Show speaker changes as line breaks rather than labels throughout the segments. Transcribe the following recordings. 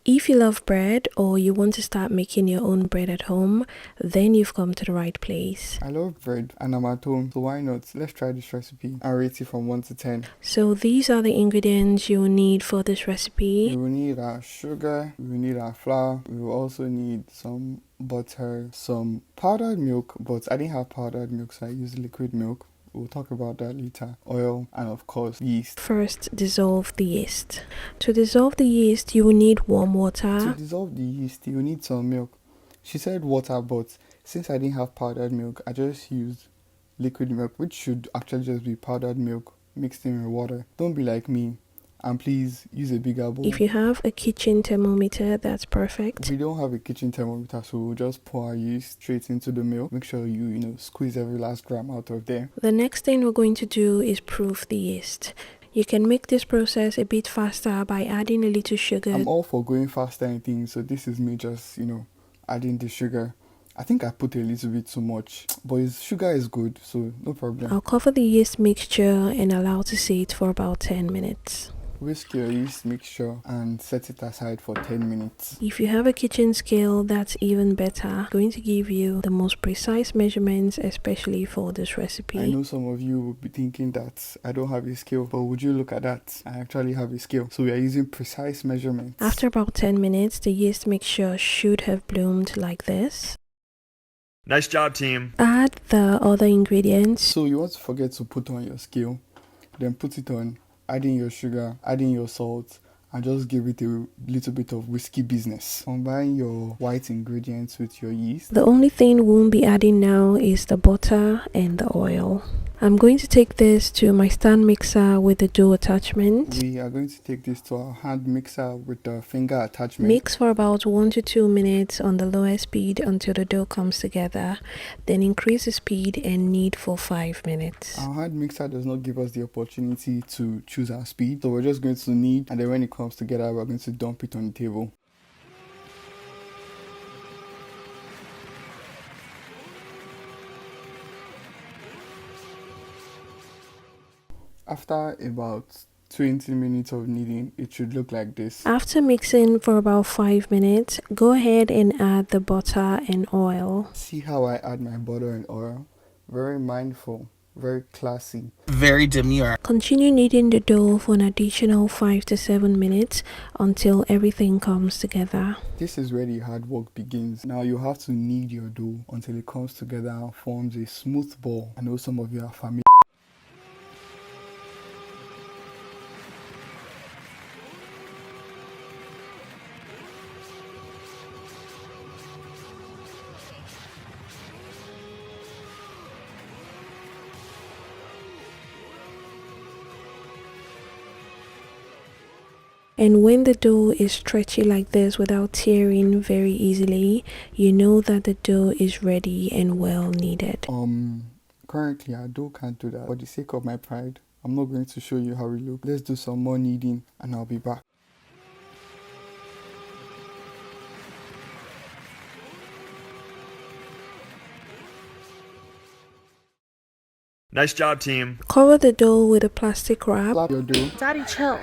If you love bread or you want to start making your own bread at home, then you've come to the right place.
I love bread and I'm at home, so why not? Let's try this recipe and rate it from 1 to 10.
So these are the ingredients you will need for this recipe.
We will need our sugar, we will need our flour, we will also need some butter, some powdered milk, but I didn't have powdered milk, so I used liquid milk. We'll talk about that later. Oil and of course yeast.
First, dissolve the yeast. To dissolve the yeast, you will need warm water.
To dissolve the yeast, you need some milk. She said water, but since I didn't have powdered milk, I just used liquid milk, which should actually just be powdered milk mixed in with water. Don't be like me, and please use a bigger bowl.
If you have a kitchen thermometer, that's perfect.
We don't have a kitchen thermometer, so we'll just pour our yeast straight into the milk. Make sure you squeeze every last gram out of there.
The next thing we're going to do is proof the yeast. You can make this process a bit faster by adding a little sugar.
I'm all for going faster and things, so this is me just, adding the sugar. I think I put a little bit too much, but sugar is good, so no problem.
I'll cover the yeast mixture and allow to sit for about 10 minutes.
Whisk your yeast mixture and set it aside for 10 minutes.
If you have a kitchen scale, that's even better. I'm going to give you the most precise measurements, especially for this recipe.
I know some of you will be thinking that I don't have a scale, but would you look at that? I actually have a scale. So we are using precise measurements.
After about 10 minutes, the yeast mixture should have bloomed like this.
Nice job, team.
Add the other ingredients.
So you want to forget to put on your scale, then put it on. Add in your sugar, add in your salt, and just give it a little bit of whiskey business. Combine your white ingredients with your yeast.
The only thing we won't be adding now is the butter and the oil. I'm going to take this to my stand mixer with the dough attachment.
We are going to take this to our hand mixer with the finger attachment.
Mix for about 1 to 2 minutes on the lowest speed until the dough comes together. Then increase the speed and knead for 5 minutes.
Our hand mixer does not give us the opportunity to choose our speed, so we're just going to knead, and then when it comes together, we're going to dump it on the table. After about 20 minutes of kneading, it should look like this.
After mixing for about 5 minutes, go ahead and add the butter and oil.
See how I add my butter and oil? Very mindful, very classy,
very demure.
Continue kneading the dough for an additional 5 to 7 minutes until everything comes together.
This is where the hard work begins. Now you have to knead your dough until it comes together and forms a smooth ball. I know some of you are familiar.
And when the dough is stretchy like this without tearing very easily, you know that the dough is ready and well kneaded.
Currently our dough can't do that. For the sake of my pride, I'm not going to show you how it looks. Let's do some more kneading and I'll be back.
Nice job, team.
Cover the dough with a plastic wrap.
Slap your dough.
Daddy, chill.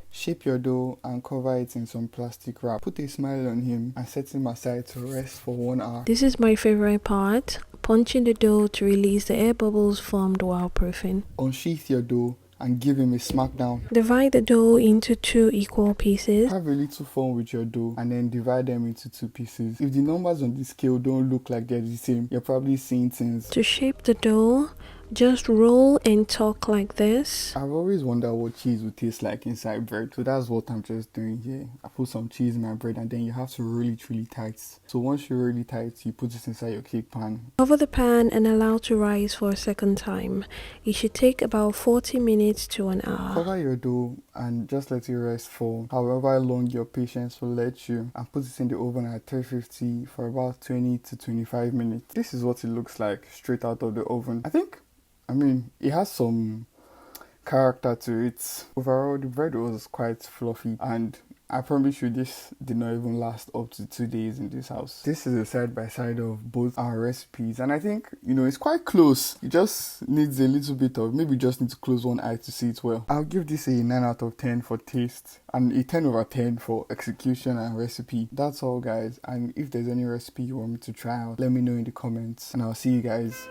Shape your dough and cover it in some plastic wrap. Put a smile on him and set him aside to rest for 1 hour.
This is my favorite part. Punch in the dough to release the air bubbles formed while proofing.
Unsheath your dough and give him a smackdown.
Divide the dough into 2 equal pieces.
Have a little fun with your dough and then divide them into 2 pieces. If the numbers on the scale don't look like they're the same, you're probably seeing things.
To shape the dough, just roll and tuck like this.
I've always wondered what cheese would taste like inside bread, so that's what I'm just doing here. I put some cheese in my bread and then you have to roll it really tight. So once you roll it tight, you put it inside your cake pan.
Cover the pan and allow to rise for a second time. It should take about 40 minutes to an hour.
Cover your dough and just let it rest for however long your patience will let you, and put it in the oven at 350 for about 20 to 25 minutes. This is what it looks like straight out of the oven. I mean, it has some character to it. Overall, the bread was quite fluffy and I promise you this did not even last up to 2 days in this house. This is a side by side of both our recipes, and I think, it's quite close. It just needs a little bit of, maybe just need to close one eye to see it well. I'll give this a 9 out of 10 for taste and a 10 over 10 for execution and recipe. That's all, guys, and if there's any recipe you want me to try out, let me know in the comments, and I'll see you guys.